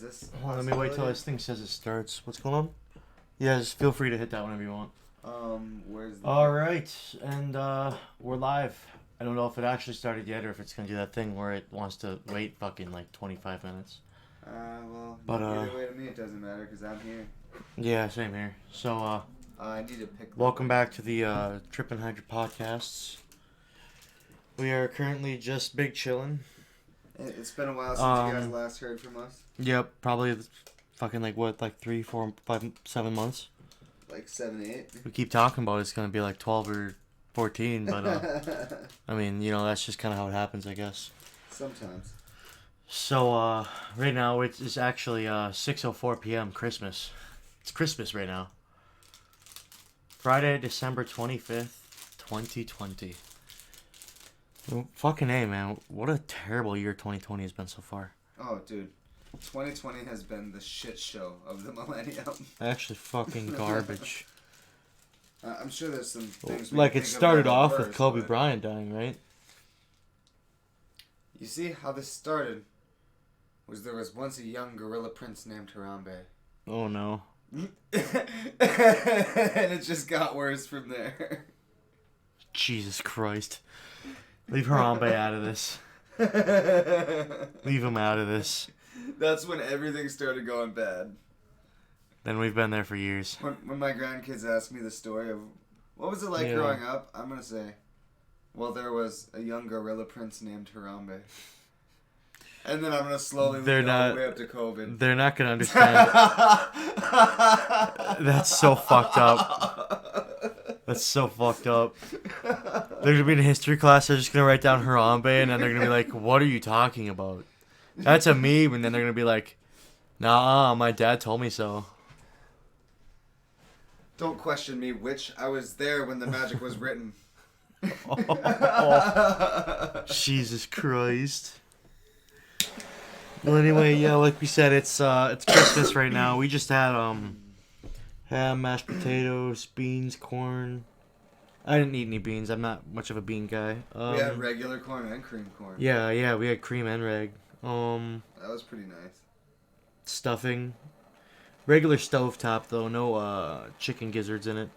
this? Hold on, let me wait till this thing says it starts. What's going on? Yeah, just feel free to hit that whenever you want. Where's the... Alright, and we're live. I don't know if it actually started yet or if it's gonna do that thing where it wants to wait fucking like 25 minutes. Either way to me it doesn't matter because I'm here. Yeah, same here. So, I need to pick... welcome back to the Tripp and Hydra podcasts. We are currently just big chillin'. It's been a while since you guys last heard from us. Yep, probably fucking like 3, 4, 5, 7 months. Like 7, 8. We keep talking about it's gonna be like 12 or 14, but I mean, you know, that's just kind of how it happens, I guess. Sometimes. So, right now it's actually 6:04 p.m. Christmas. It's Christmas right now. Friday, December 25th, 2020. Well, fucking A, man. What a terrible year 2020 has been so far. Oh, dude. 2020 has been the shit show of the millennium. Actually, fucking garbage. I'm sure there's some things... Like, it started off with Kobe Bryant dying, right? You see, how this started was there was once a young gorilla prince named Harambe. Oh, no. And it just got worse from there. Jesus Christ. Leave Harambe out of this. Leave him out of this. That's when everything started going bad. Then we've been there for years. When my grandkids ask me the story of what was it like growing up, I'm going to say, well, there was a young gorilla prince named Harambe. And then I'm going to slowly lead all the way up to COVID. They're not going to understand. That's so fucked up. That's so fucked up. They're going to be in a history class. They're just going to write down Harambe. And then they're going to be like, what are you talking about? That's a meme. And then they're going to be like, nah, my dad told me so. Don't question me, witch. I was there when the magic was written. Jesus Christ. Well, anyway, yeah, like we said, it's Christmas right now. We just had ham, mashed potatoes, beans, corn. I didn't eat any beans. I'm not much of a bean guy. We had regular corn and cream corn. Yeah, we had cream and reg. That was pretty nice. Stuffing. Regular stovetop though, no chicken gizzards in it.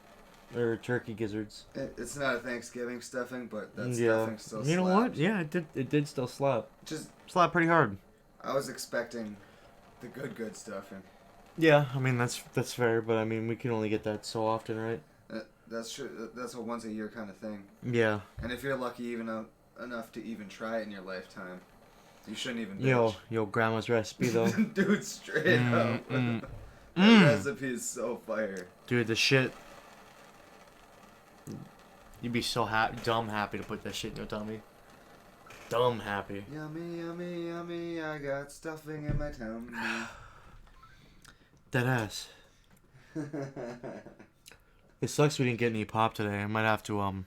Or turkey gizzards. It's not a Thanksgiving stuffing, but that yeah. stuffing still slaps. You know what? Yeah, it did still slap. Just slap pretty hard. I was expecting the good stuffing. Yeah, I mean that's fair, but I mean we can only get that so often, right? That's true. That's a once a year kind of thing. Yeah. And if you're lucky even enough to even try it in your lifetime, you shouldn't even bitch. Yo, grandma's recipe though. Dude, straight up. That recipe is so fire. Dude, the shit. You'd be so dumb happy to put that shit in your tummy. Dumb happy. Yummy, yummy, yummy. I got stuffing in my tummy. Dead ass. It sucks we didn't get any pop today. I might have to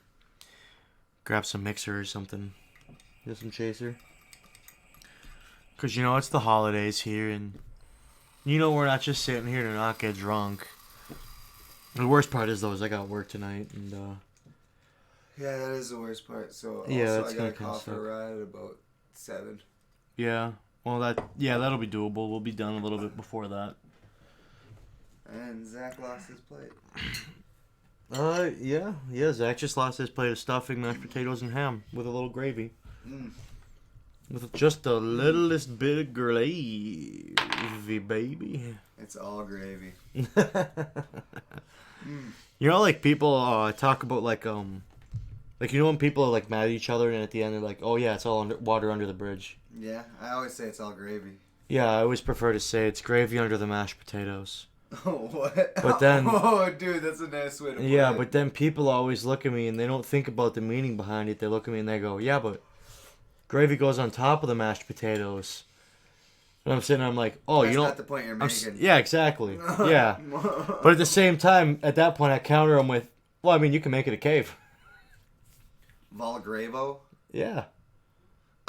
grab some mixer or something. Get some chaser. Cause you know it's the holidays here, and you know we're not just sitting here to not get drunk. The worst part is though is I got work tonight, and yeah, that is the worst part. So also yeah, that's I got a call for a ride at about 7. Yeah, well that'll be doable. We'll be done a little bit before that. And Zach lost his plate. Yeah. Zach just lost his plate of stuffing, mashed potatoes, and ham with a little gravy. With just the littlest bit of gravy, baby. It's all gravy. You know, like people talk about like you know when people are like mad at each other and at the end they're like, oh yeah, it's all water under the bridge. Yeah, I always say it's all gravy. Yeah, I always prefer to say it's gravy under the mashed potatoes. Oh, what? But then... Oh, dude, that's a nice way to put it. Yeah, but then people always look at me and they don't think about the meaning behind it. They look at me and they go, yeah, but gravy goes on top of the mashed potatoes. And I'm sitting there, I'm like, oh, that's you don't... That's not the point you're making. Yeah, exactly. Yeah. But at the same time, at that point, I counter them with, well, I mean, you can make it a cave. Volgravo? Yeah.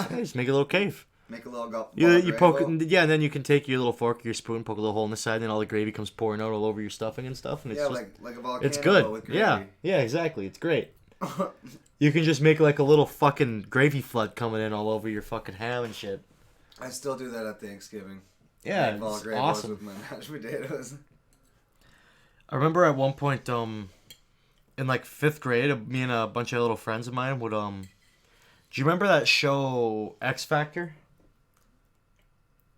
Just make a little cave. Make a little you poke it, yeah, and then you can take your little fork, your spoon, poke a little hole in the side, and then all the gravy comes pouring out all over your stuffing and stuff. And it's just, like a volcano. It's good. With gravy. Yeah, exactly. It's great. You can just make like a little fucking gravy flood coming in all over your fucking ham and shit. I still do that at Thanksgiving. Yeah, Meatball it's gravy awesome. with my mashed potatoes. I remember at one point, in like 5th grade, me and a bunch of little friends of mine would, do you remember that show X Factor?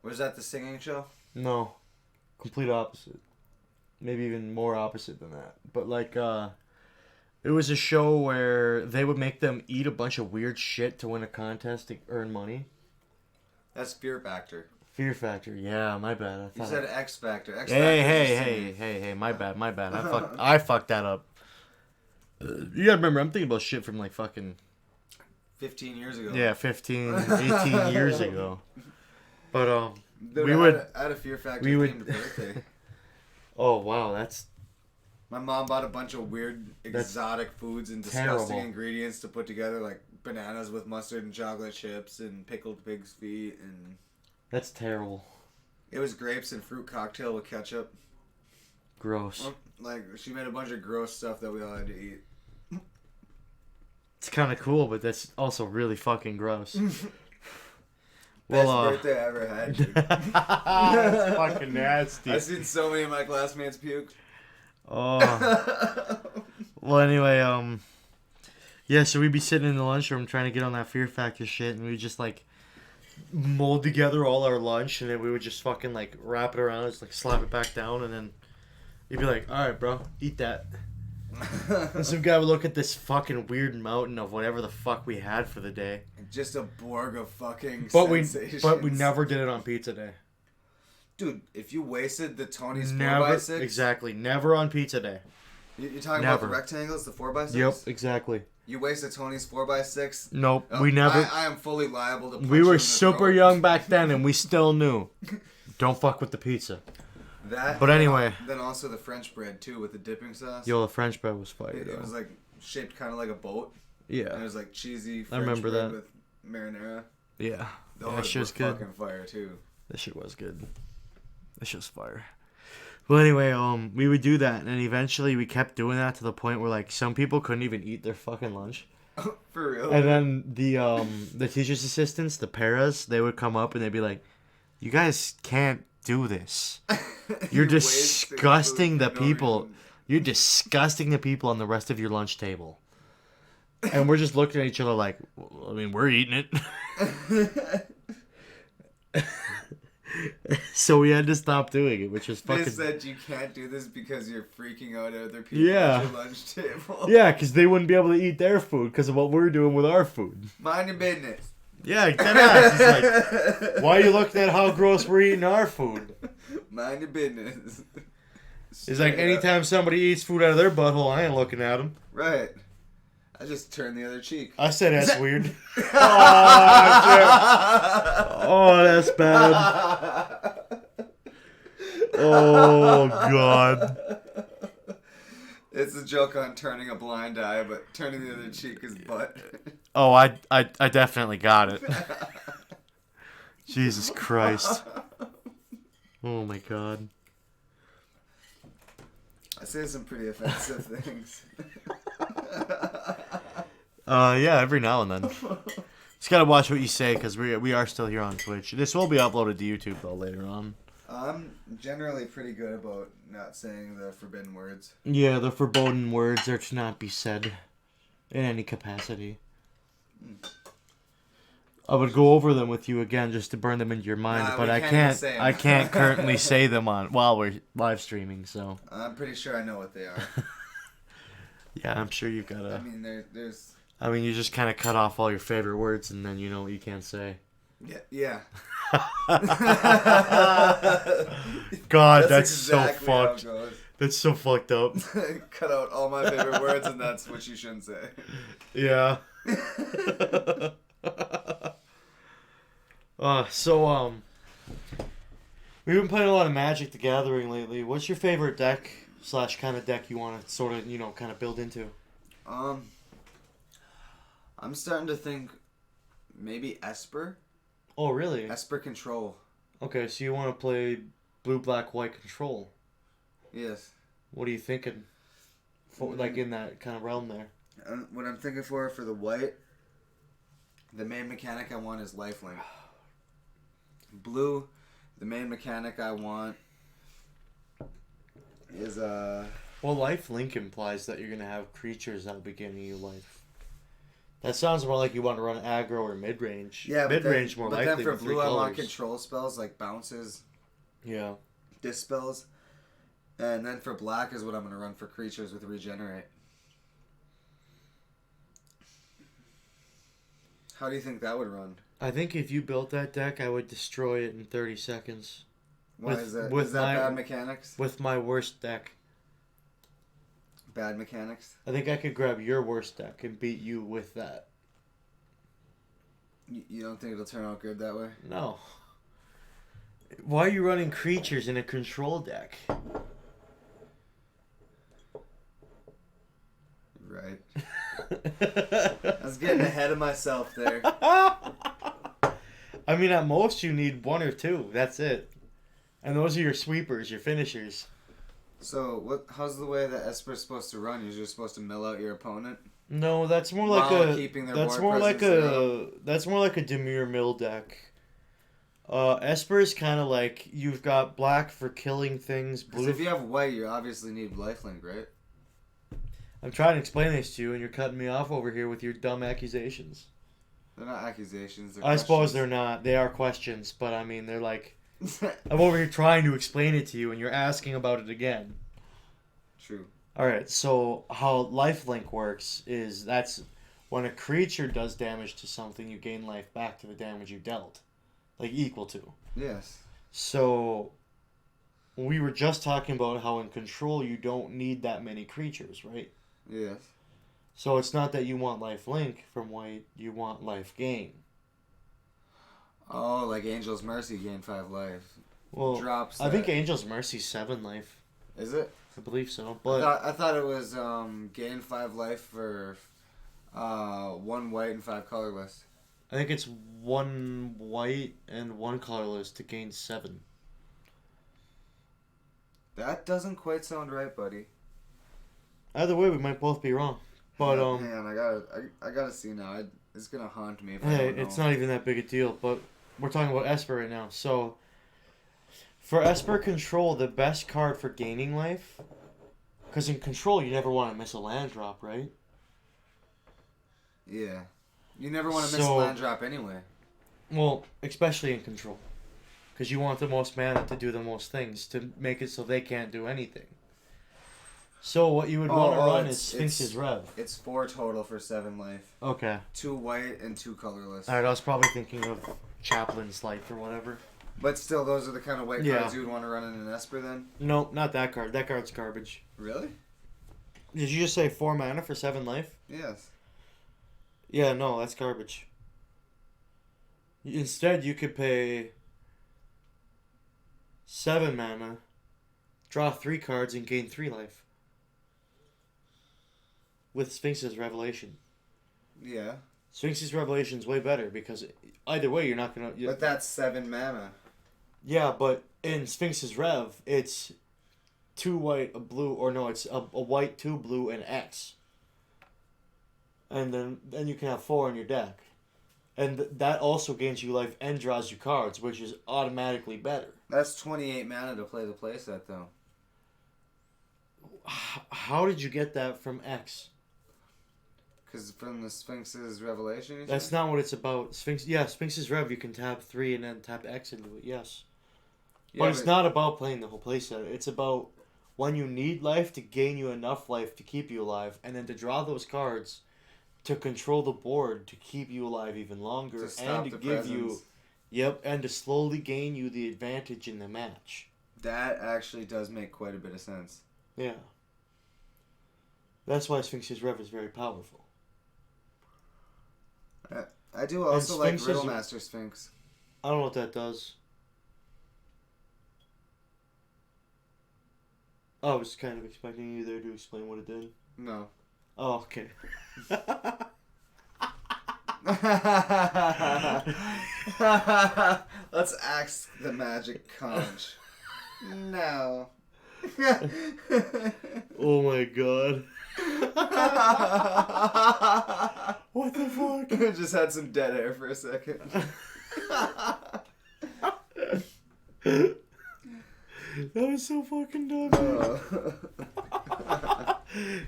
Was that the singing show? No. Complete opposite. Maybe even more opposite than that. But like, it was a show where they would make them eat a bunch of weird shit to win a contest to earn money. That's Fear Factor. Fear Factor, yeah, my bad. You said X Factor. X Hey, my bad. I fucked that up. You gotta remember, I'm thinking about shit from like fucking 15 years ago. Yeah, 15, 18 years ago. But Dude, we would. I had a Fear Factor We would. themed birthday. Oh wow, that's My mom bought a bunch of weird, exotic foods and disgusting terrible. ingredients to put together, like bananas with mustard and chocolate chips and pickled pig's feet, and that's terrible. it was grapes and fruit cocktail with ketchup. Gross. Well, like, she made a bunch of gross stuff that we all had to eat. It's kind of cool, but that's also really fucking gross. Best birthday I ever had, dude. That's fucking nasty. I've seen so many of my classmates puke. Oh. Well, anyway, yeah, so we'd be sitting in the lunchroom trying to get on that Fear Factor shit, and we'd just, like, mold together all our lunch, and then we would just fucking, like, wrap it around, just, like, slap it back down, and then you'd be like, alright, bro, eat that. And some guy would look at this fucking weird mountain of whatever the fuck we had for the day. Just a Borg of fucking sensations. But we never did it on pizza day. Dude, if you wasted the Tony's Never, 4x6... Exactly, never on pizza day. You're talking Never. about the rectangles, the 4x6? Yep, exactly. You wasted Tony's 4x6? Nope, Oh, we never... I am fully liable to punch We you were in the super throat. young back then, and we still knew. Don't fuck with the pizza. That, but anyway. Then also the French bread, too, with the dipping sauce. Yo, the French bread was fire, It was, like, shaped kind of like a boat. Yeah. And it was, like, cheesy French I remember bread that. with marinara. Yeah. Those that shit was good. fucking fire, too. That shit was good. That shit was fire. Well, anyway, we would do that, and eventually we kept doing that to the point where, like, some people couldn't even eat their fucking lunch. For real? And then the teacher's assistants, the paras, they would come up and they'd be like, you guys can't do this. You're disgusting the people. You're disgusting the people on the rest of your lunch table. And we're just looking at each other like, well, I mean, we're eating it. So we had to stop doing it, which was fucking... They said you can't do this because you're freaking out other people at your lunch table. Yeah, because they wouldn't be able to eat their food because of what we're doing with our food. Mind your business. Yeah, deadass. He's like, why are you looking at how gross we're eating our food? Mind your business. It's like, anytime somebody eats food out of their butthole, I ain't looking at them. Right. I just turn the other cheek. I said that's weird. Oh, that's bad. Oh, God. It's a joke on turning a blind eye, but turning the other cheek is butt. Oh, I definitely got it. Jesus Christ. Oh, my God. I say some pretty offensive things. Yeah, every now and then. Just gotta watch what you say, because we are still here on Twitch. This will be uploaded to YouTube, though, later on. I'm generally pretty good about not saying the forbidden words. Yeah, the forbidden words are to not be said in any capacity. I would go over them with you again just to burn them into your mind, but I can't currently say them while we're live streaming, so. I'm pretty sure I know what they are. Yeah, I'm sure you've got a... I mean, there's... I mean, you just kind of cut off all your favorite words, and then you know what you can't say. Yeah. God, that's exactly so fucked. That's so fucked up. Cut out all my favorite words, and that's what you shouldn't say. Yeah. We've been playing a lot of Magic the Gathering lately. What's your favorite deck / kind of deck you want to sort of, kind of build into? I'm starting to think maybe Esper. Oh, really? Esper Control. Okay, so you want to play blue, black, white Control. Yes. What are you thinking? Like in that kind of realm there? What I'm thinking for the white, the main mechanic I want is lifelink. Blue, The main mechanic I want is Well, lifelink implies that you're gonna have creatures that'll be giving you life. That sounds more like you want to run aggro or mid range. Yeah, mid-range more likely. But then for with 3 blue, I want colors. control spells like bounces. Yeah. Dispels. And then for black is what I'm going to run for creatures with regenerate. How do you think that would run? I think if you built that deck, I would destroy it in 30 seconds. Why is that? Is that bad mechanics? With my worst deck. Bad mechanics? I think I could grab your worst deck and beat you with that. You don't think it'll turn out good that way? No. Why are you running creatures in a control deck? Right. I was getting ahead of myself there. I mean, at most you need 1 or 2. That's it. And those are your sweepers, your finishers. So, how's the way that Esper's supposed to run? You're just supposed to mill out your opponent? No, that's more like that's more like a Demure mill deck. Esper is kind of like you've got black for killing things. Because if you have white, you obviously need lifelink, right? I'm trying to explain this to you, and you're cutting me off over here with your dumb accusations. They're not accusations. They're I suppose they're not. They are questions, but I mean, they're like... I'm over here trying to explain it to you, and you're asking about it again. True. Alright, so how lifelink works is that's when a creature does damage to something, you gain life back to the damage you dealt. Like, equal to. Yes. So, we were just talking about how in control you don't need that many creatures, right? Yes. So it's not that you want life link from white, you want life gain. Oh, like Angel's Mercy gain 5 life. Well, drops. I think Angel's Mercy's 7 life. Is it? I believe so. But I thought it was gain 5 life for 1 white and 5 colorless. I think it's 1 white and 1 colorless to gain 7. That doesn't quite sound right, buddy. Either way, we might both be wrong. But man, I gotta see now. It's gonna haunt me if I hey, don't know. it's not even that big a deal. But we're talking about Esper right now. So for Esper control, the best card for gaining life, because in control you never want to miss a land drop, right? Yeah, you never want to miss a land drop anyway. Well, especially in control, because you want the most mana to do the most things to make it so they can't do anything. So what you would want to run is Sphinx's Rev. It's 4 total for 7 life. Okay. 2 white and 2 colorless. Alright, I was probably thinking of Chaplain's Life or whatever. But still, those are the kind of white cards you would want to run in an Esper then? No, not that card. That card's garbage. Really? Did you just say 4 mana for 7 life? Yes. Yeah, no, that's garbage. Instead, you could pay 7 mana, draw 3 cards, and gain 3 life. With Sphinx's Revelation. Yeah. Sphinx's Revelation is way better because either way you're not gonna. But that's 7 mana. Yeah, but in Sphinx's Rev, it's 2 white, a blue, or no, it's a white, 2 blue, and X. And then you can have 4 in your deck, and that also gains you life and draws you cards, which is automatically better. That's 28 mana to play the playset though. How did you get that from X? Because from the Sphinx's Revelation? That's not what it's about. Sphinx's Rev, you can tap 3 and then tap X into it, yes. Yeah, but it's not about playing the whole playset. It's about when you need life to gain you enough life to keep you alive, and then to draw those cards to control the board to keep you alive even longer, and to give you... Yep, and to slowly gain you the advantage in the match. That actually does make quite a bit of sense. Yeah. That's why Sphinx's Rev is very powerful. I do also like Riddlemaster Sphinx. I don't know what that does. I was kind of expecting you there to explain what it did. No. Oh, okay. Let's ask the magic conch. No. Oh my god. What the fuck? I just had some dead air for a second. That was so fucking dumb.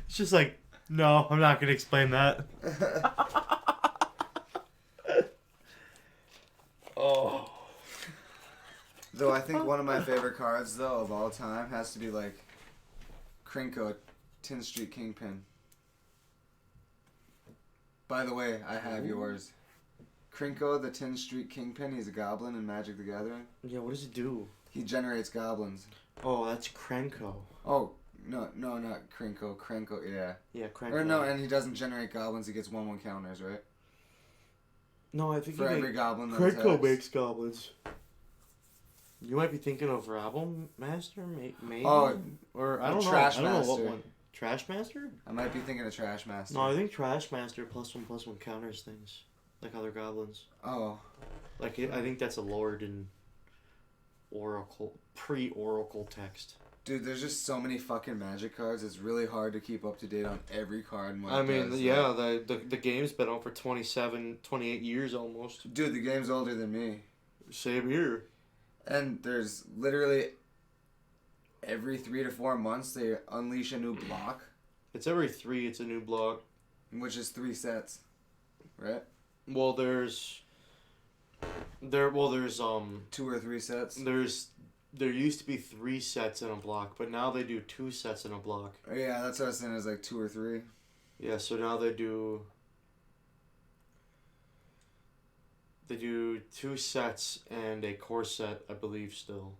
It's just like, no, I'm not gonna explain that. Oh. Though I think one of my favorite cards, though, of all time has to be, like, Krinko, 10th Street Kingpin. By the way, I have yours. Krinko, the 10th Street Kingpin, he's a goblin in Magic the Gathering. Yeah, what does it do? He generates goblins. Oh, that's Krenko. Oh, no, not Krinko. Krenko, yeah. Yeah, Krenko. Or no, and he doesn't generate goblins, he gets 1/1 counters, right? No, I think for every goblin that Krenko attacks. makes goblins. You might be thinking of Rabble Master, maybe? Oh, or I don't know. Trash I don't know what Master. one. Trash Master? I might be thinking of Trash Master. No, I think Trash Master +1/+1 counters things. Like other goblins. Oh. Like, I think that's a lowered in Oracle, pre-Oracle text. Dude, there's just so many fucking Magic cards. It's really hard to keep up to date on every card. And what I it mean, does, yeah, the game's been out for 28 years almost. Dude, the game's older than me. Same here. And there's literally every 3 to 4 months they unleash a new block. It's every 3, it's a new block. Which is 3 sets. Right? Well, there's 2 or 3 sets. There used to be 3 sets in a block, but now they do 2 sets in a block. Oh, yeah, that's what I was saying, is like 2 or 3. Yeah, so now they do 2 sets and a core set, I believe, still.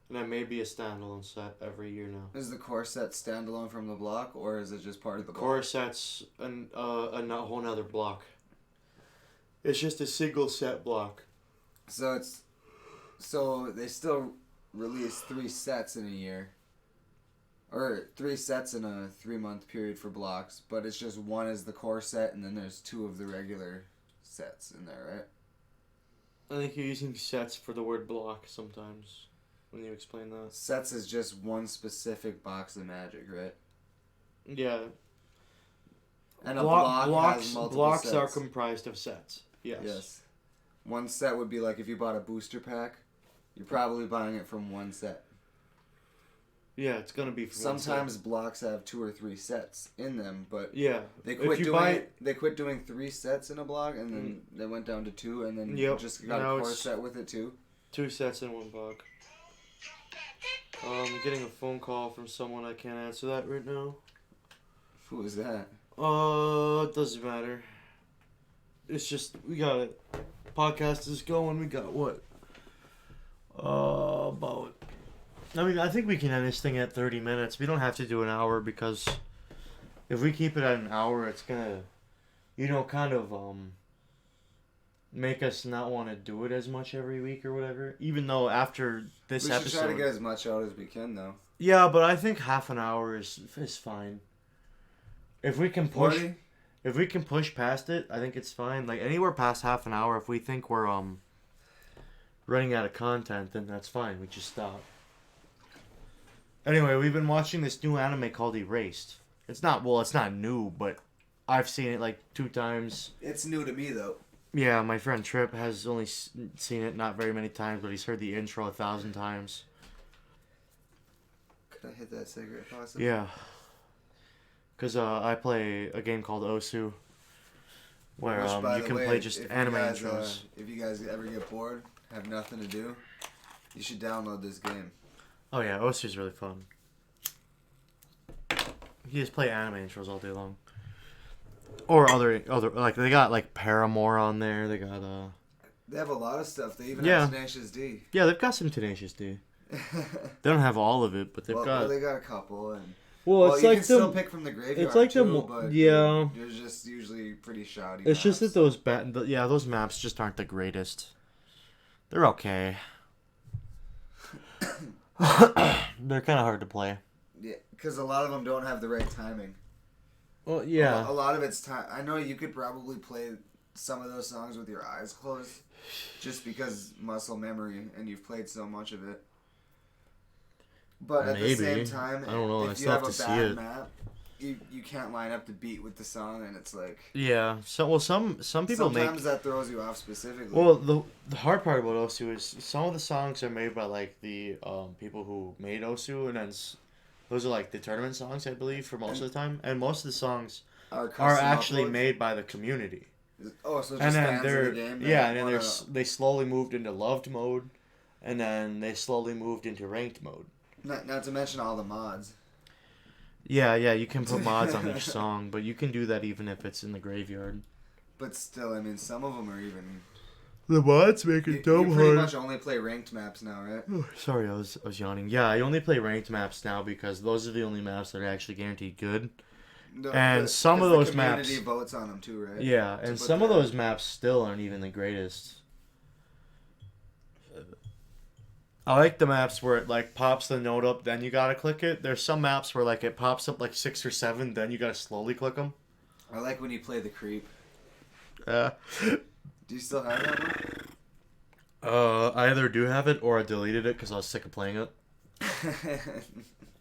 And then maybe a standalone set every year now. Is the core set standalone from the block, or is it just part of the block? Core set's a whole nother block. It's just a single set block. So they still release 3 sets in a year. Or 3 sets in a 3-month period for blocks, but it's just one is the core set, and then there's 2 of the regular sets in there, right? I think you're using sets for the word block sometimes when you explain that. Sets is just one specific box of Magic, right? Yeah. And a block has multiple blocks sets. are comprised of sets. Yes. One set would be like if you bought a booster pack, you're probably buying it from one set. Yeah, it's gonna be from Sometimes blocks have 2 or 3 sets in them, but yeah, they quit doing 3 sets in a block, and then they went down to 2, and then just got a core set with it too. 2 sets in one block. I'm getting a phone call from someone. I can't answer that right now. Who is that? It doesn't matter. It's just we got it. Podcast is going. We got what? About. I mean, I think we can end this thing at 30 minutes. We don't have to do an hour because if we keep it at an hour, it's gonna, kind of make us not want to do it as much every week or whatever. Even though after this episode, we should try to get as much out as we can, though. Yeah, but I think half an hour is fine. If we can push, 40? If we can push past it, I think it's fine. Like anywhere past half an hour, if we think we're running out of content, then that's fine. We just stop. Anyway, we've been watching this new anime called Erased. It's not new, but I've seen it like 2 times. It's new to me, though. Yeah, my friend Tripp has only seen it not very many times, but he's heard the intro 1,000 times. Could I hit that cigarette possibly? Yeah. Because I play a game called Osu, where you can play just anime intros. If you guys ever get bored, have nothing to do, you should download this game. Oh yeah, Osu's really fun. You just play anime intros all day long. Or other like they got like Paramore on there. They got They have a lot of stuff. They even have Tenacious D. Yeah, they've got some Tenacious D. They don't have all of it, but they've got. Well, they got a couple, and it's you like can still pick from the graveyard. It's like too, but yeah. They're just usually pretty shoddy. It's just that those maps just aren't the greatest. They're okay. They're kind of hard to play. Yeah, because a lot of them don't have the right timing. Well, yeah. A lot of it's time. I know you could probably play some of those songs with your eyes closed, just because muscle memory, and you've played so much of it. But at the same time, I don't know. if you have a bad map, you can't line up the beat with the song, and it's like... Yeah. So some people sometimes that throws you off specifically. Well, the hard part about Osu is some of the songs are made by like the people who made Osu, and then those are like the tournament songs, I believe, for most of the time, and most of the songs are actually made by the community. Oh, so just fans of the game? Yeah, and then they slowly moved into loved mode, and then they slowly moved into ranked mode. Not to mention all the mods. Yeah, you can put mods on each song, but you can do that even if it's in the graveyard. But still, I mean, some of them are even... The mods make it dumb hard. You pretty much only play ranked maps now, right? Oh, sorry, I was yawning. Yeah, I only play ranked maps now because those are the only maps that are actually guaranteed good. No, and some of those maps... the community votes on them too, right? Yeah, and some of those maps still aren't even the greatest. I like the maps where it like pops the note up, then you gotta click it. There's some maps where like it pops up like 6 or 7, then you gotta slowly click them. I like when you play the creep. Do you still have that one? I either do have it or I deleted it because I was sick of playing it.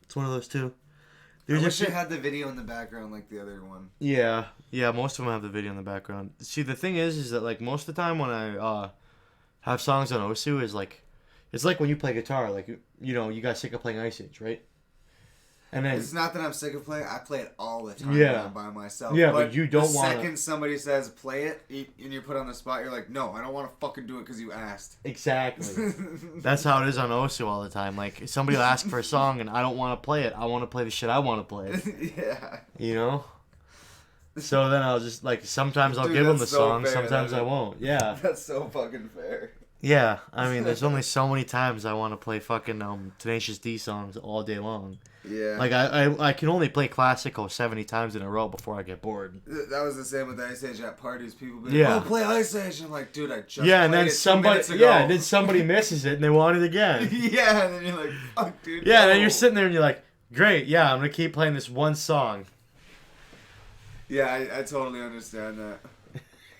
It's one of those two. I wish it had the video in the background like the other one. Yeah, most of them have the video in the background. See, the thing is that like most of the time when I have songs on Osu is like, it's like when you play guitar, like you got sick of playing Ice Age, right? And then it's not that I'm sick of playing. I play it all the time by myself. Yeah, but you don't want. The second somebody says play it, and you're put on the spot, you're like, no, I don't want to fucking do it because you asked. Exactly. That's how it is on Osu all the time. Like somebody will ask for a song, and I don't want to play it. I want to play the shit I want to play. Yeah. You know. So then I'll just like sometimes I'll give them the song, fair, sometimes I won't. Yeah. That's so fucking fair. Yeah, I mean, there's only so many times I want to play fucking Tenacious D songs all day long. Yeah. Like, I can only play Classico 70 times in a row before I get bored. That was the same with Ice Age at parties. People be like, oh, play Ice Age. I'm like, dude, I just played and then it somebody, 2 minutes ago. and then somebody misses it and they want it again. Yeah, and then you're like, fuck, dude. Yeah, and then you're sitting there and you're like, great, yeah, I'm going to keep playing this one song. Yeah, I totally understand that.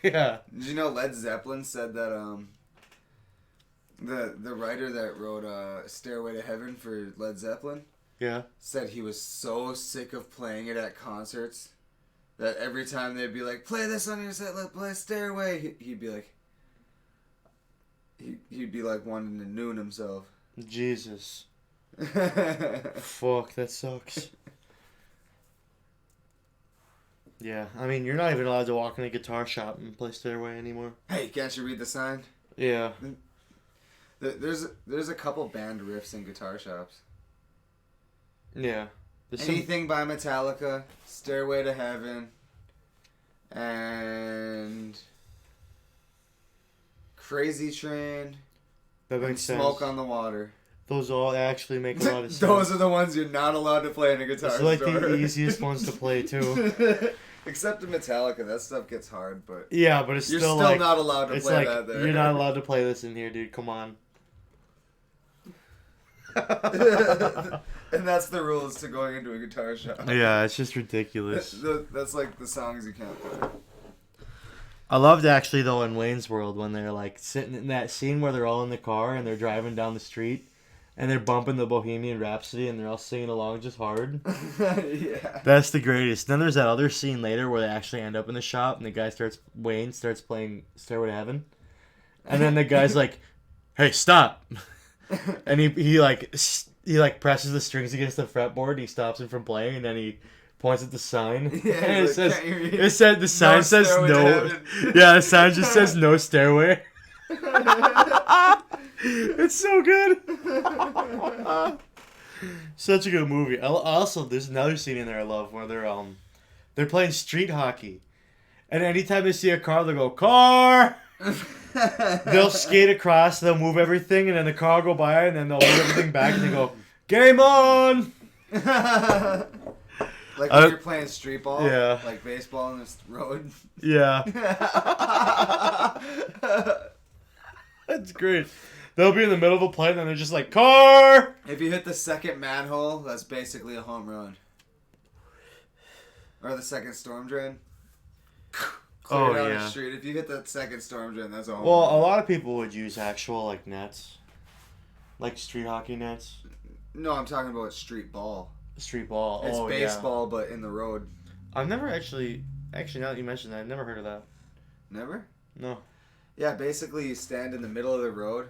Yeah. Did you know Led Zeppelin said that, the writer that wrote Stairway to Heaven for Led Zeppelin said he was so sick of playing it at concerts that every time they'd be like, play this on your set, let's play Stairway, he'd be like wanting to noon himself. Jesus. Fuck, that sucks. Yeah, I mean, you're not even allowed to walk in a guitar shop and play Stairway anymore. Hey, can't you read the sign? Yeah. There's a couple band riffs in guitar shops. Yeah. Anything by Metallica, Stairway to Heaven, and Crazy Train, and Smoke on the Water. Those all actually make a lot of sense. Those are the ones you're not allowed to play in a guitar store. It's like the easiest ones to play too. Except in Metallica, that stuff gets hard, but yeah, but it's you're still like, not allowed to play that there. You're not allowed to play this in here, dude. Come on. And that's the rules to going into a guitar shop. Yeah, it's just ridiculous. That's like the songs you can't play. I loved actually though in Wayne's World when they're like sitting in that scene where they're all in the car and they're driving down the street and they're bumping the Bohemian Rhapsody and they're all singing along just hard. Yeah. That's the greatest. Then there's that other scene later where they actually end up in the shop and the guy Wayne starts playing Stairway to Heaven. And then the guy's like, hey, stop. And he presses the strings against the fretboard and he stops him from playing and then he points at the sign. Yeah, and the sign says no. Yeah, the sign just says no stairway. It's so good. Such a good movie. Also, there's another scene in there I love where they're playing street hockey, and anytime they see a car, they'll go car. They'll skate across, they'll move everything, and then the car will go by, and then they'll move everything back, and they go game on. Like when you're playing street ball, yeah, like baseball on this road. Yeah. That's great. They'll be in the middle of a play and then they're just like, car! If you hit the second manhole, that's basically a home run. Or the second storm drain. Clear down the street. If you hit that second storm drain, that's a home run. Well, a lot of people would use actual, like, nets. Like street hockey nets. No, I'm talking about street ball. Street ball. It's oh, baseball, but in the road. I've never actually now that you mentioned that, I've never heard of that. Never? No. Yeah, basically you stand in the middle of the road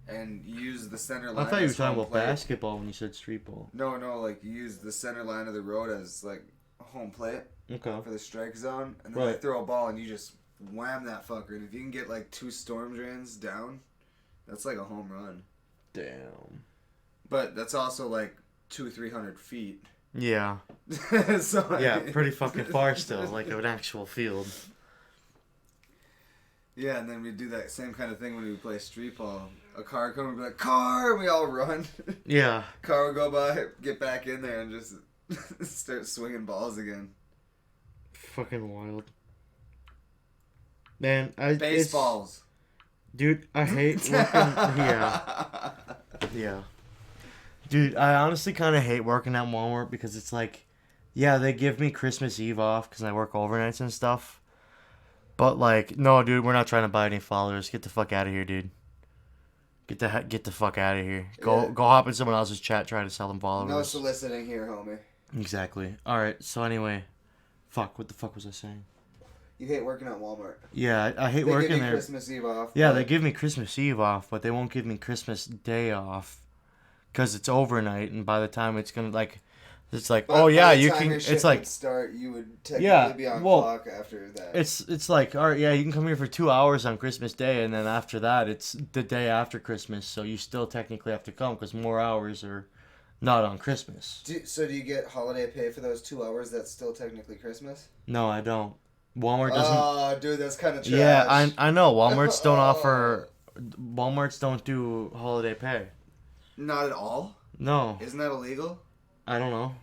and use the center line. I thought you were as talking home about plate. basketball when you said street ball. No, like you use the center line of the road as like home plate. Okay. For the strike zone, and then they throw a ball and you just wham that fucker. And if you can get like 2 storm drains down, that's like a home run. Damn. But that's also like 200-300 feet. Yeah. So, yeah, pretty fucking far still, like an actual field. Yeah, and then we do that same kind of thing when we play street ball. A car come and be like, car! And we all run. Yeah. Car will go by, get back in there, and just start swinging balls again. Fucking wild. Man, Baseballs. Dude, I hate working... yeah. Yeah. Dude, I honestly kind of hate working at Walmart because it's like... Yeah, they give me Christmas Eve off because I work overnights and stuff. But, like, no, dude, we're not trying to buy any followers. Get the fuck out of here, dude. Get the fuck out of here. Go hop in someone else's chat, try to sell them followers. No soliciting here, homie. Exactly. Alright, so anyway... Fuck, what the fuck was I saying? You hate working at Walmart. Yeah, I hate working there. They give me Christmas Eve off. Yeah, they give me Christmas Eve off, but they won't give me Christmas Day off. Because it's overnight, and by the time it's gonna, like... It's like, but oh yeah, you can... It's like... start, you would technically be on clock after that. It's like, alright, yeah, you can come here for 2 hours on Christmas Day, and then after that, it's the day after Christmas, so you still technically have to come, because more hours are... Not on Christmas. So do you get holiday pay for those 2 hours that's still technically Christmas? No, I don't. Walmart doesn't... Oh, dude, that's kind of trash. Yeah, I know. Walmarts don't offer... Walmarts don't do holiday pay. Not at all? No. Isn't that illegal? I don't know.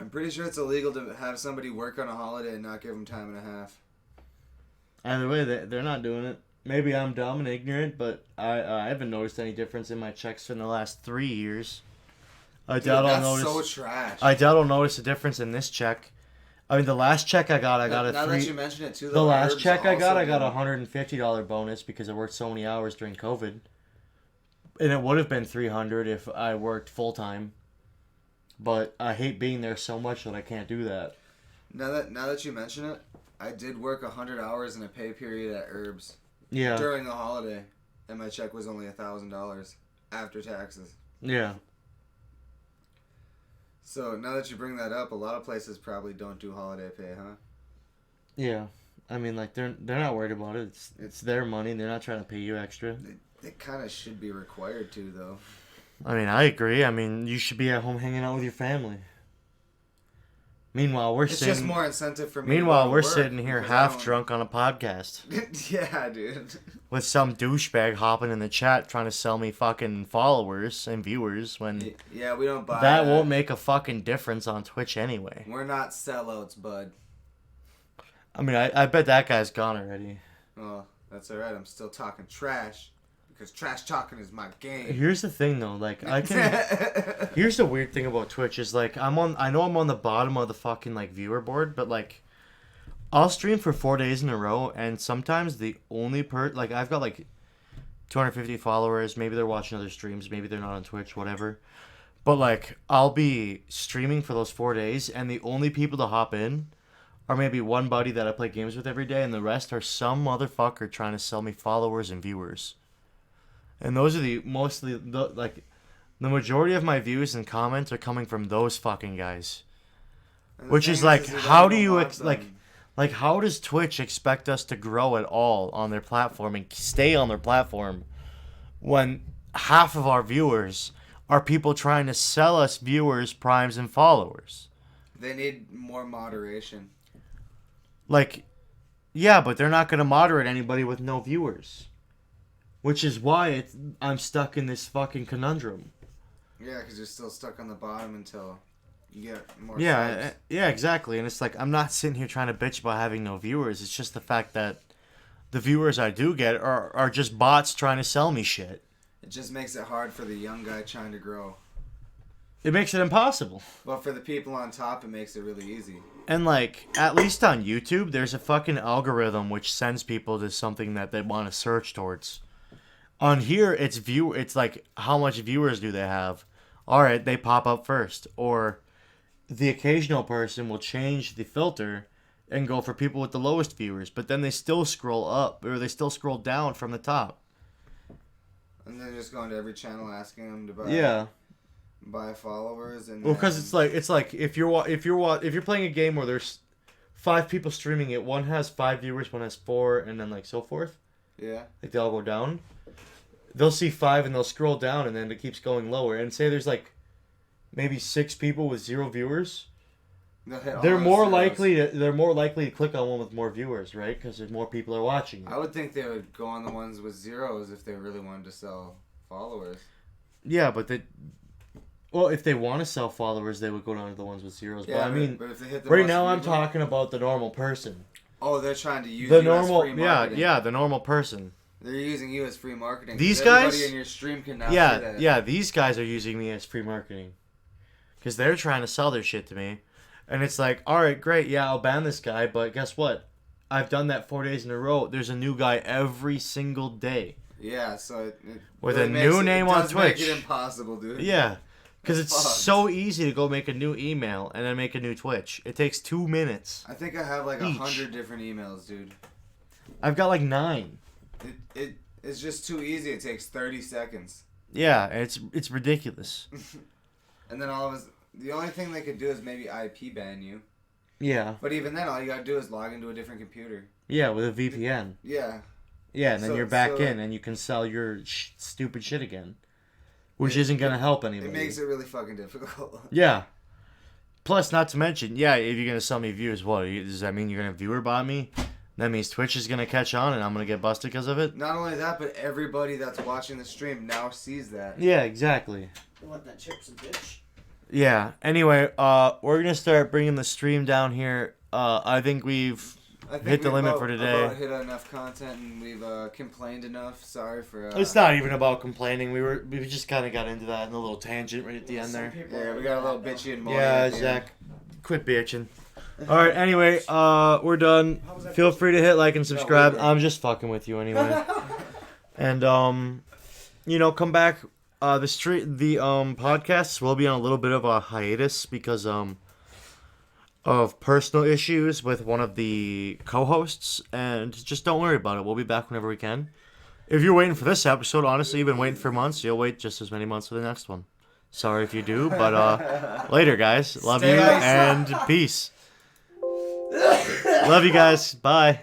I'm pretty sure it's illegal to have somebody work on a holiday and not give them time and a half. Either way, they're not doing it. Maybe I'm dumb and ignorant, but I haven't noticed any difference in my checks in the last 3 years. I doubt I'll notice. That's so trash. I doubt I'll notice a difference in this check. I mean, the last check I got a now that you mention it too, the last check I got a $150 bonus because I worked so many hours during COVID, and it would have been $300 if I worked full time. But I hate being there so much that I can't do that. Now that you mention it, I did work 100 hours in a pay period at Herbs. Yeah. During the holiday, and my check was only $1,000 after taxes. Yeah. So now that you bring that up, a lot of places probably don't do holiday pay, huh? Yeah. I mean, like they're not worried about it. It's their money. They're not trying to pay you extra. They kind of should be required to, though. I mean, I agree. I mean, you should be at home hanging out with your family. Meanwhile, it's just more incentive for me. Meanwhile, we're sitting here half drunk on a podcast. Yeah, dude. With some douchebag hopping in the chat trying to sell me fucking followers and viewers when... Yeah, we don't buy that. Won't make a fucking difference on Twitch anyway. We're not sellouts, bud. I mean, I bet that guy's gone already. Well, that's alright. I'm still talking trash. Because trash talking is my game. Here's the thing, though. Like, I can... Here's the weird thing about Twitch is, like, I know I'm on the bottom of the fucking, like, viewer board, but, like, I'll stream for 4 days in a row, and sometimes the only like, I've got, like, 250 followers. Maybe they're watching other streams. Maybe they're not on Twitch, whatever. But, like, I'll be streaming for those 4 days, and the only people to hop in are maybe one buddy that I play games with every day, and the rest are some motherfucker trying to sell me followers and viewers. And those are the majority of my views and comments are coming from those fucking guys. Which is like, how do you like how does Twitch expect us to grow at all on their platform and stay on their platform when half of our viewers are people trying to sell us viewers, primes, and followers? They need more moderation. Like, yeah, but they're not going to moderate anybody with no viewers. Which is why I'm stuck in this fucking conundrum. Yeah, because you're still stuck on the bottom until you get more subs. Yeah, exactly. And it's like, I'm not sitting here trying to bitch about having no viewers. It's just the fact that the viewers I do get are just bots trying to sell me shit. It just makes it hard for the young guy trying to grow. It makes it impossible. Well, for the people on top, it makes it really easy. And, like, at least on YouTube, there's a fucking algorithm which sends people to something that they want to search towards. On here, it's like, how much viewers do they have? all right, they pop up first. Or the occasional person will change the filter and go for people with the lowest viewers, but then they still scroll up or they still scroll down from the top. And then just going to every channel asking them to buy followers. And well, because it's like if you're playing a game where there's 5 people streaming it, one has 5 viewers, one has 4, and then like so forth. Yeah. Like they all go down. They'll see 5 and they'll scroll down, and then it keeps going lower. And say there's like maybe 6 people with 0 viewers. They're more likely to click on one with more viewers, right? Because there's more people are watching it. I would think they would go on the ones with 0s if they really wanted to sell followers. Yeah, but if they want to sell followers, they would go down to the ones with 0s. Yeah, but I mean, but if they hit the right now I'm talking about the normal person. Oh, they're trying to use the you normal, as free marketing. yeah, the normal person. They're using you as free marketing. These guys, everybody in your stream can now see that. Yeah, these guys are using me as free marketing because they're trying to sell their shit to me. And it's like, all right, great, yeah, I'll ban this guy, but guess what? I've done that 4 days in a row. There's a new guy every single day. Yeah, so it with really a new name on Twitch. Make it impossible, dude. Yeah, because it's so easy to go make a new email and then make a new Twitch. It takes 2 minutes. I think I have like 100 different emails, dude. I've got like 9. It's just too easy. It takes 30 seconds. Yeah, it's ridiculous. And then the only thing they could do is maybe IP ban you. Yeah. But even then, all you gotta do is log into a different computer. Yeah, with a VPN. Yeah. Yeah, and then you're back in, and you can sell your stupid shit again, which isn't gonna help anybody. It makes it really fucking difficult. Yeah. Plus, not to mention, yeah, if you're gonna sell me views, what does that mean? You're gonna viewer bot me? That means Twitch is gonna catch on, and I'm gonna get busted because of it. Not only that, but everybody that's watching the stream now sees that. Yeah, exactly. You want that chips and bitch? Yeah. Anyway, we're gonna start bringing the stream down here. I think we've hit the limit for today. Hit enough content, and we've complained enough. Sorry for. It's not even about complaining. We just kind of got into that in a little tangent right at the end there. Yeah, we got a little bitchy and moany. Yeah, Zach, quit bitching. All right. Anyway, we're done. Feel free to hit like and subscribe. I'm just fucking with you anyway. And come back. The podcasts will be on a little bit of a hiatus because of personal issues with one of the co-hosts, and just don't worry about it. We'll be back whenever we can. If you're waiting for this episode, honestly, you've been waiting for months. You'll wait just as many months for the next one. Sorry if you do, but later, guys. Love you and peace. Love you guys. Bye.